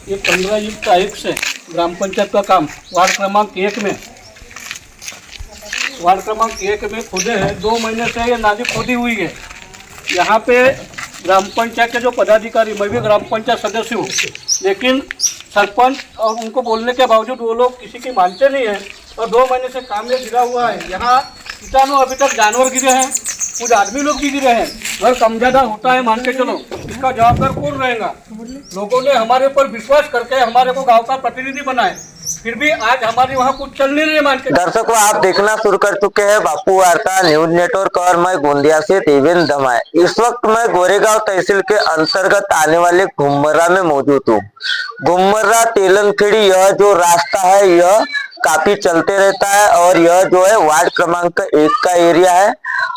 ये 15 युक्त आयुक्त से ग्राम पंचायत का काम वार्ड क्रमांक 1 में खोदे हैं। 2 महीने से ये नाली खोदी हुई है। यहाँ पे ग्राम पंचायत के जो पदाधिकारी, मैं भी ग्राम पंचायत सदस्य हूँ, लेकिन सरपंच और उनको बोलने के बावजूद वो लोग किसी की मानते नहीं है और 2 महीने से काम में गिरा हुआ है। यहाँ कीटाणु अभी तक जानवर गिरे हैं, कुछ आदमी लोग भी गिरे हैं। घर कम ज्यादा होता है, मान के चलो, इसका जवाबदार कौन रहेगा? लोगों ने हमारे ऊपर विश्वास करके हमारे को गांव का प्रतिनिधि बनाए, फिर भी आज हमारे वहाँ कुछ चल नहीं रहे। मान के दर्शकों, आप देखना शुरू कर चुके हैं बापू वार्ता न्यूज नेटवर्क और मैं गोंदिया से देवेंद्र धमाए। इस वक्त मैं गोरेगांव तहसील के अंतर्गत आने वाले घुम्मर्रा में मौजूद हूँ। घुम्मर्रा तेलनखेड़ी यह जो रास्ता है यह काफी चलते रहता है और यह जो है वार्ड क्रमांक 1 का एरिया है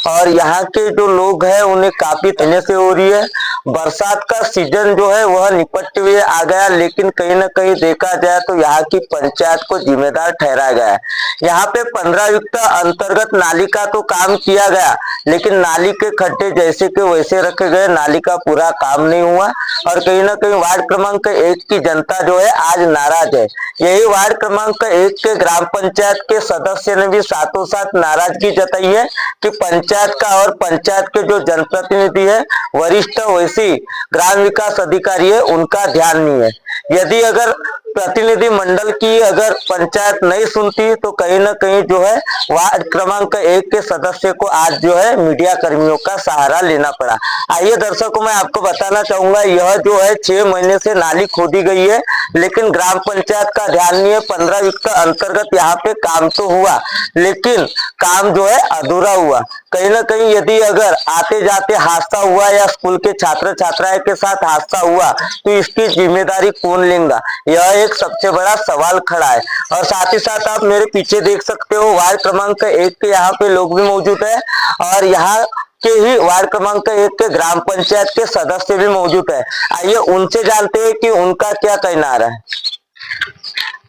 और यहाँ के जो लोग हैं उन्हें काफी तने से हो रही है। बरसात का सीजन जो है वह निपटते हुए आ गया, लेकिन कहीं ना कहीं देखा जाए तो यहाँ की पंचायत को जिम्मेदार ठहराया गया है। यहाँ पे 15 युक्त अंतर्गत नाली का तो काम किया गया, लेकिन नाली के खड्डे जैसे के वैसे रखे गए, नाली का पूरा काम नहीं हुआ और कहीं ना कहीं वार्ड क्रमांक 1 की जनता जो है आज नाराज है। यही वार्ड क्रमांक 1 के ग्राम पंचायत के सदस्य ने भी साथों साथ नाराजगी जताई है कि पंचायत का और पंचायत के जो जनप्रतिनिधि है, वरिष्ठ वैसी ग्राम विकास अधिकारी है, उनका ध्यान नहीं है। यदि अगर प्रतिनिधि मंडल की अगर पंचायत नहीं सुनती तो कहीं ना कहीं जो है वार्ड क्रमांक 1 के सदस्य को आज जो है मीडिया कर्मियों का सहारा लेना पड़ा। आइए दर्शकों, मैं आपको बताना चाहूंगा, यह जो है 6 महीने से नाली खोदी गई है, लेकिन ग्राम पंचायत का ध्यान नहीं है। 15 युक्त अंतर्गत यहाँ पे काम तो हुआ, लेकिन काम जो है अधूरा हुआ। कहीं ना कहीं यदि अगर आते जाते हादसा हुआ या स्कूल के छात्र छात्राएं के साथ हादसा हुआ तो इसकी जिम्मेदारी कौन लेगा? यह एक सबसे बड़ा सवाल खड़ा है। और साथ ही साथ आप मेरे पीछे देख सकते हो वार्ड क्रमांक 1 के यहाँ पे लोग भी मौजूद है और यहाँ के ही वार्ड क्रमांक 1 के ग्राम पंचायत के सदस्य भी मौजूद है। आइए उनसे जानते हैं कि उनका क्या कहना आ रहा है।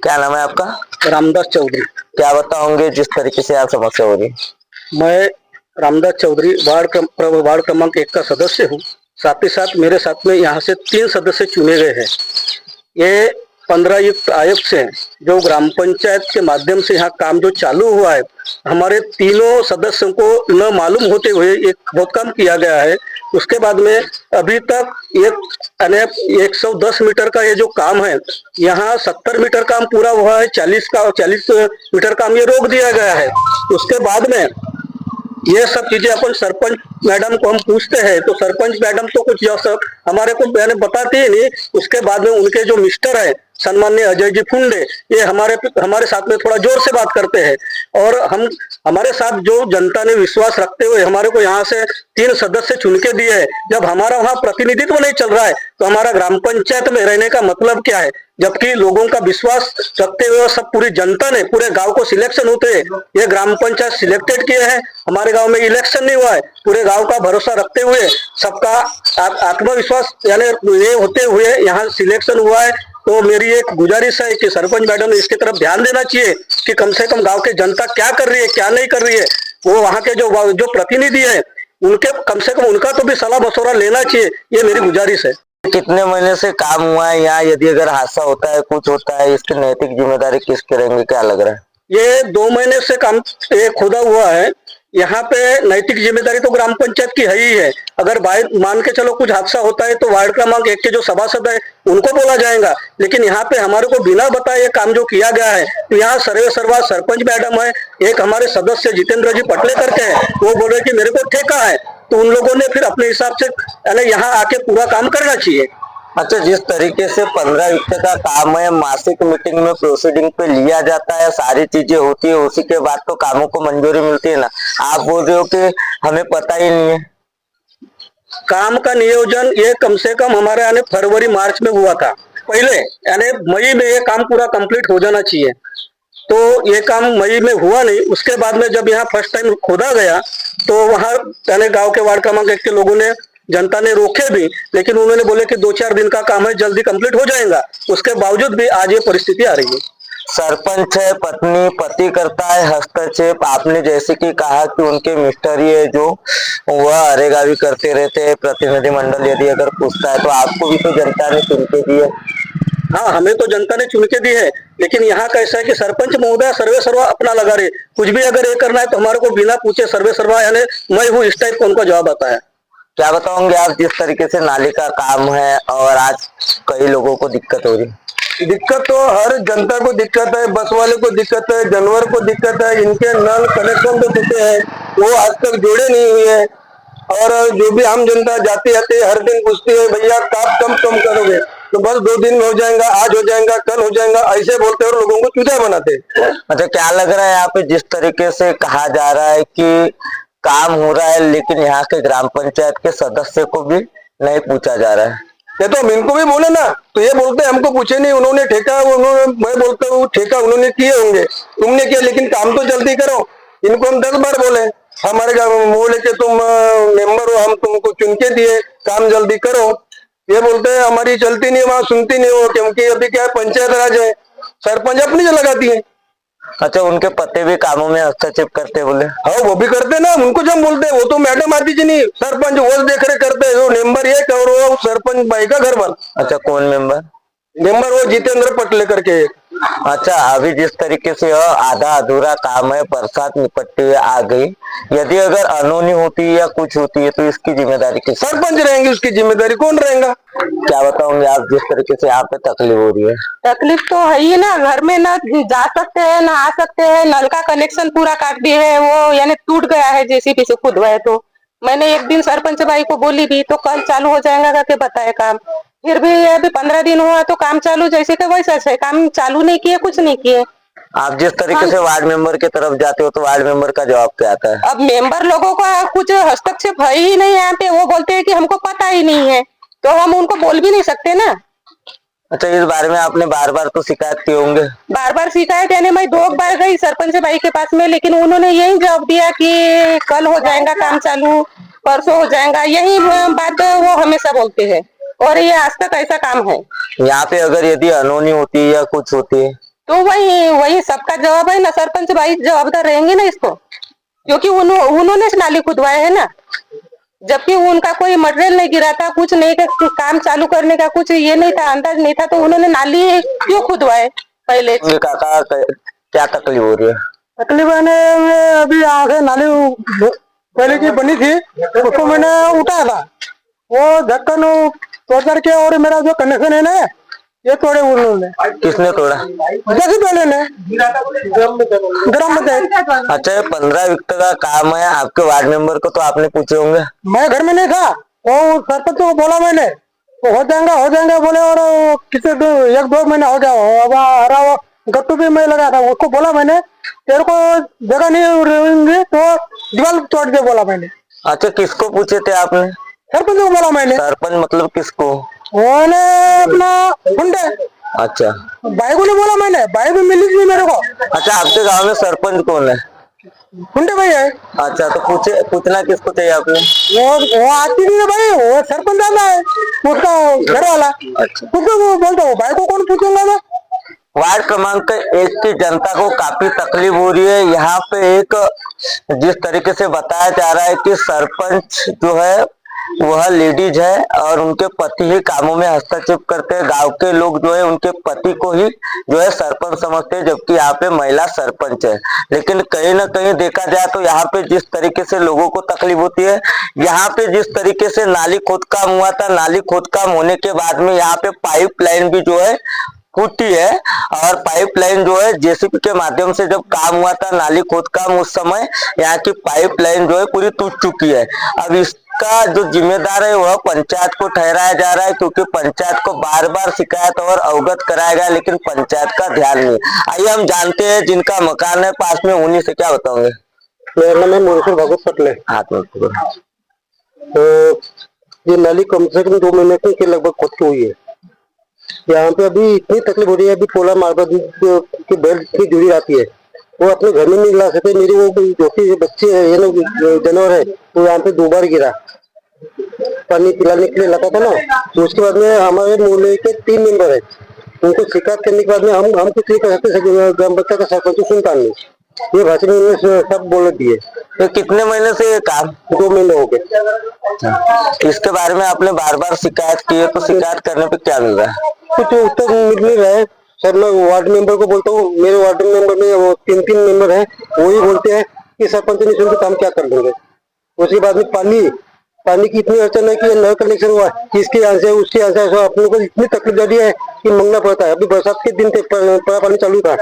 क्या नाम है आपका? रामदास चौधरी। क्या बताओगे जिस तरीके से आप समस्या हो रही है? मैं रामदास चौधरी वार्ड क्रमांक 1 का सदस्य हूँ। साथ ही साथ मेरे साथ में यहाँ से 3 सदस्य चुने गए हैं। ये 15 युक्त आयुक्त से जो ग्राम पंचायत के माध्यम से यहाँ काम जो चालू हुआ है, हमारे तीनों सदस्यों को न मालूम होते हुए एक बहुत काम किया गया है। उसके बाद में अभी तक 110 मीटर का ये जो काम है, यहाँ 70 मीटर काम पूरा हुआ है, 40 मीटर काम ये रोक दिया गया है। उसके बाद में ये सब चीजें अपन सरपंच मैडम को हम पूछते हैं तो सरपंच मैडम तो कुछ सब हमारे को बताते ही नहीं। उसके बाद में उनके जो मिस्टर है सम्मान्य अजय जी फुंडे, ये हमारे साथ में थोड़ा जोर से बात करते हैं और हमारे साथ जो जनता ने विश्वास रखते हुए हमारे को यहाँ से 3 सदस्य चुन के दिए है। जब हमारा वहाँ प्रतिनिधित्व नहीं चल रहा है तो हमारा ग्राम पंचायत में रहने का मतलब क्या है? जबकि लोगों का विश्वास रखते हुए सब पूरी जनता ने पूरे गांव को सिलेक्शन होते हैं, ये ग्राम पंचायत सिलेक्टेड किए हैं। हमारे गांव में इलेक्शन नहीं हुआ है, पूरे गांव का भरोसा रखते हुए सबका आत्मविश्वास यानी ये होते हुए यहाँ सिलेक्शन हुआ है। तो मेरी एक गुजारिश है कि सरपंच मैडम ने इसकी तरफ ध्यान देना चाहिए कि कम से कम गांव के जनता क्या कर रही है क्या नहीं कर रही है, वो वहाँ के जो प्रतिनिधि है उनके कम से कम उनका तो भी सलाह मशवरा लेना चाहिए, ये मेरी गुजारिश है। कितने महीने से काम हुआ है यहाँ? यदि अगर हादसा होता है, कुछ होता है, इसकी नैतिक जिम्मेदारी किसकी रहेंगी, क्या लग रहा है? ये 2 महीने से काम खोदा हुआ है। यहाँ पे नैतिक जिम्मेदारी तो ग्राम पंचायत की है ही है। अगर मान के चलो कुछ हादसा होता है तो वार्ड क्रमांक 1 के जो सभासद है उनको बोला जाएगा, लेकिन यहाँ पे हमारे को बिना बताए ये काम जो किया गया है, तो यहाँ सर्वे सर्वा सरपंच मैडम है, एक हमारे सदस्य जितेंद्र जी पटले करके है, वो बोल रहे कि मेरे को ठेका है, तो उन लोगों ने फिर अपने हिसाब से यानी यहाँ आके पूरा काम करना चाहिए। अच्छा, जिस तरीके से 15 युक्त का काम है, मासिक मीटिंग में प्रोसीडिंग पे लिया जाता है, सारी चीजें होती है, उसी के बाद तो कामों को मंजूरी मिलती है ना। आप बोल रहे हो कि हमें पता ही नहीं है। काम का नियोजन ये कम से कम हमारे यानी फरवरी मार्च में हुआ था, पहले यानी मई में ये काम पूरा कंप्लीट हो जाना चाहिए, तो ये काम मई में हुआ नहीं। उसके बाद में जब यहाँ फर्स्ट टाइम खोदा गया तो वहाँ यानी गांव के वार्ड क्रमांक 1 के लोगों ने, जनता ने रोके भी, लेकिन उन्होंने बोले कि 2-4 दिन का काम है, जल्दी कंप्लीट हो जाएगा। उसके बावजूद भी आज ये परिस्थिति आ रही है। सरपंच है, पत्नी पति करता है हस्तक्षेप। आपने जैसे कि कहा कि उनके मिस्टर ही है जो वह अरेगा भी करते रहते हैं। प्रतिनिधि मंडल यदि अगर पूछता है तो आपको भी तो जनता ने चुन के दिए। हाँ, हमें तो जनता ने चुन के दी है, लेकिन यहाँ कैसा है कि सरपंच महोदय सर्वे सर्वा अपना लगा रहे, कुछ भी अगर ये करना है तो हमारे को बिना पूछे सर्वे सर्वा यानी मैं हूँ इस टाइप का उनको जवाब आता है। क्या बताओगे आप, जिस तरीके से नाली का काम है और आज कई लोगों को दिक्कत हो रही? दिक्कत तो हर जनता को दिक्कत है, बस वाले को दिक्कत है, जानवर को दिक्कत है। इनके नल कनेक्शन तो टूटे हैं, वो आज तक जोड़े नहीं हुए हैं। और जो भी आम जनता जाती आती है हर दिन पूछती है भैया कब कम करोगे, तो बस 2 दिन में हो जाएगा, आज हो जाएगा, कल हो जाएगा, ऐसे बोलते और लोगों को चूतिया बनाते। अच्छा, क्या लग रहा है यहाँ पे जिस तरीके से कहा जा रहा है कि काम हो रहा है लेकिन यहाँ के ग्राम पंचायत के सदस्य को भी नहीं पूछा जा रहा है? ये तो हम इनको भी बोले ना, तो ये बोलते हमको पूछे नहीं, उन्होंने ठेका, उन्होंने, मैं बोलता हूँ ठेका उन्होंने किए होंगे, तुमने किया, लेकिन काम तो जल्दी करो। इनको हम 10 बार बोले, हमारे बोले कि तुम मेंबर हो, हम तुमको चुन के दिए, काम जल्दी करो। ये बोलते हैं हमारी चलती नहीं, वहां सुनती नहीं हो, क्योंकि अभी क्या है पंचायत राज है, सरपंच अपनी जो लगाती है। अच्छा, उनके पति भी कामों में हस्तक्षेप करते बोले? हाँ, वो भी करते ना, उनको जब बोलते हैं वो तो मैडम आती जी नहीं, सरपंच वो देख रहे करते हैं, वो मेंबर एक और वो सरपंच भाई का घर बन। अच्छा, कौन मेंबर? मेंबर वो जितेंद्र पटले करके। अच्छा, अभी जिस तरीके से यह आधा अधूरा काम है, बरसात निपटती आ गई, यदि अगर अनहोनी होती है या कुछ होती है तो इसकी जिम्मेदारी किस? सरपंच रहेंगे, उसकी जिम्मेदारी कौन रहेगा? क्या बताओगे आप, जिस तरीके से यहाँ पे तकलीफ हो रही है? तकलीफ तो है ही ना, घर में ना जा सकते हैं ना आ सकते हैं, नल का कनेक्शन पूरा काट दिए है, वो यानी टूट गया है जेसीबी से खुदवाए। तो मैंने एक दिन सरपंच भाई को बोली भी तो कल चालू हो जाएगा करके बताए काम, फिर भी अभी 15 दिन हुआ तो काम चालू जैसे कि वैसा है, काम चालू नहीं किए, कुछ नहीं किए। आप जिस तरीके से वार्ड मेंबर की तरफ जाते हो तो वार्ड मेंबर का जवाब क्या आता है? अब मेंबर लोगों का कुछ हस्तक्षेप है ही नहीं यहाँ पे, वो बोलते हैं कि हमको पता ही नहीं है, तो हम उनको बोल भी नहीं सकते ना। अच्छा, इस बारे में आपने बार बार तो शिकायत किए होंगे? बार बार शिकायत यानी मैं 2 बार गई सरपंच भाई के पास में, लेकिन उन्होंने यही जवाब दिया कि कल हो जाएगा काम चालू, परसों हो जाएगा, यही बात वो हमेशा बोलते हैं, और ये आज तक ऐसा काम है। यहाँ पे अगर यदि अनहोनी होती है या कुछ होती है तो वही सबका जवाब है ना, सरपंच भाई जवाबदार रहेंगे ना इसको, क्योंकि उन्होंने नाली खुदवाए है ना, जबकि उनका कोई मटेरियल नहीं गिरा था, कुछ नहीं, काम चालू करने का कुछ ये नहीं था, अंदाज नहीं था, तो उन्होंने नाली क्यों खुदवाए पहले? काका, क्या तकलीफ हो रही है? तकलीफ मैंने अभी आगे नाली पहले की बनी थी, उसको मैंने उठाया था, वो ढक्कन तोड़ करके, और मेरा जो कनेक्शन है ना ये तोड़े उन्होंने। किसने तोड़ा? जैसे पहले ने ग्राम पंचायत। अच्छा, ये 15 विक्त का काम है, आपके वार्ड मेंबर को तो आपने पूछे होंगे? मैं घर में नहीं था, वो सरपंच को बोला मैंने, तो हो जाएगा बोले, और किसी 1-2 महीने हो गया, अब हरा गट्टू भी मैं लगा था, उसको बोला मैंने तेरे को जगह नहीं रहेंगी तो दीवार तोड़ दे, बोला मैंने। अच्छा, किसको पूछे थे आपने? सरपंच को बोला मैंने। सरपंच मतलब किसको? उन्होंने अपना हुंडे। अच्छा, भाई को नहीं बोला मैंने, भाई भी मिली थी मेरे को। अच्छा, आपके गांव में सरपंच कौन है? हुंडे भाई है। अच्छा, तो पूछना किसको चाहिए आपने? वो आती नहीं है भाई, वो सरपंच आता है उसका घर वाला। अच्छा, उसको बोलता हूँ, भाई को कौन पूछूंगा मैं? वार्ड क्रमांक 1 की जनता को काफी तकलीफ हो रही है। यहाँ पे एक जिस तरीके से बताया जा रहा है कि सरपंच जो है वह लेडीज है और उनके पति ही कामों में हस्तक्षेप करते हैं। गांव के लोग जो है उनके पति को ही जो है सरपंच समझते हैं, जबकि यहाँ पे महिला सरपंच है। लेकिन कहीं ना कहीं देखा जाए तो यहाँ पे जिस तरीके से लोगों को तकलीफ होती है, यहाँ पे जिस तरीके से नाली खोदकाम हुआ था, नाली खोदकाम होने के बाद में यहाँ पे पाइपलाइन भी जो है फूटी है, और पाइपलाइन जो है जेसीबी के माध्यम से जब काम हुआ था नाली खोदकाम, उस समय यहाँ की पाइपलाइन जो है पूरी टूट चुकी है। अब इसका जो जिम्मेदार है वह पंचायत को ठहराया जा रहा है, क्योंकि पंचायत को बार बार शिकायत और अवगत कराया गया, लेकिन पंचायत का ध्यान नहीं। आइए हम जानते हैं जिनका मकान है पास में, उन्हीं से क्या बताओगे? मेरा नाम है मुरसुर भागवत पटले। हाथ में पकड़ो। तो ये नाली कम से कम 2 महीने के लगभग खुद की हुई है। यहाँ पे अभी इतनी तकलीफ हो रही है, अभी पोला मार्बल की बेल्ट की जुड़ी आती है, वो अपने घर में नहीं ला सकते। मेरी वो जो बच्चे है, ये ना जानवर है, तो यहाँ पे 2 बार गिरा, पानी पिलाने के लिए लगा था ना। तो उसके बाद में हमारे मोहल्ले के 3 मेंबर है, उनको शिकायत करने के बाद में हम कुछ नहीं कर सकते, ग्राम पंचायत का सरपंच सुनता नहीं, ये भाषण में सब बोल दिए। तो कितने महीने से ये काम? 2 महीने हो गए। इसके बारे में आपने बार बार शिकायत की है, तो शिकायत करने पे क्या मिल रहा है? कुछ उत्तर मिल नहीं रहा है सर। मैं वार्ड मेंबर को बोलता हूँ, मेरे वार्ड मेंबर में वो 3 मेंबर हैं, वही बोलते हैं कि सरपंच नहीं सुनते काम क्या कर लेंगे। उसके बाद में पानी की इतनी अड़चन है कि नल कनेक्शन हुआ, इसके यहाँ से उसके यहाँ से अपने को इतनी तकलीफ जा रही है कि मांगना पड़ता है। अभी बरसात के दिन बड़ा पानी चालू था,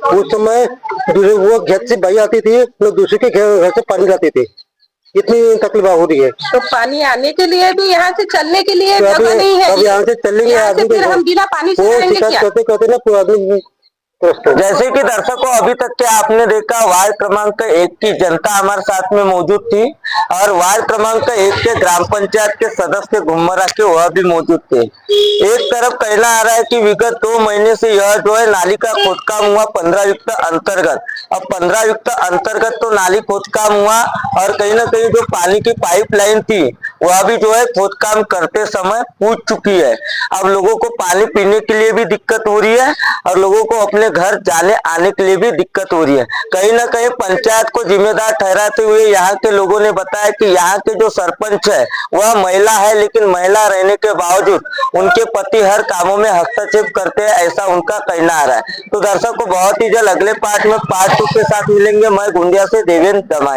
उस समय दूसरे वो खेत से भाई आती थी, तो दूसरे के घर से पानी लाते थे। इतनी तकलीफ हो रही है। तो पानी आने के लिए भी यहाँ से चलने के लिए तो जगह नहीं है। अब यहाँ से चलेंगे यहाँ से आदमी फिर हम बिना पानी से वो रहेंगे शिकायत क्या? करते करते ना पूरा आदमी त्रस्त हो। जैसे कि दर्शकों अभी तक के आपने देखा वार्ड क्रमांक 1 की जनता हमारे साथ में मौजूद थी और वार्ड क्रमांक 1 के ग्राम पंचायत के सदस्य घुम्मरा के वह भी मौजूद थे। एक तरफ कहना आ रहा है कि विगत 2 महीने से यह जो है नाली का खोदकाम हुआ 15 युक्त अंतर्गत। अब 15 युक्त अंतर्गत तो नाली खोदकाम हुआ और कहीं ना कहीं जो पानी की पाइपलाइन थी वह भी जो है खोदकाम करते समय फूट चुकी है। अब लोगों को पानी पीने के लिए भी दिक्कत हो रही है और लोगों को अपने घर जाने आने के लिए भी दिक्कत हो रही है। कहीं ना कहीं पंचायत को जिम्मेदार ठहराते हुए यहाँ के लोगों ने बताया कि यहाँ के जो सरपंच है वह महिला है, लेकिन महिला रहने के बावजूद उनके पति हर कामों में हस्तक्षेप करते हैं, ऐसा उनका कहना आ रहा है। तो दर्शकों बहुत ही जल्द अगले पार्ट में पार्ट 2 के साथ मिलेंगे। मैं गोंदिया से देवेंद्र दमाए।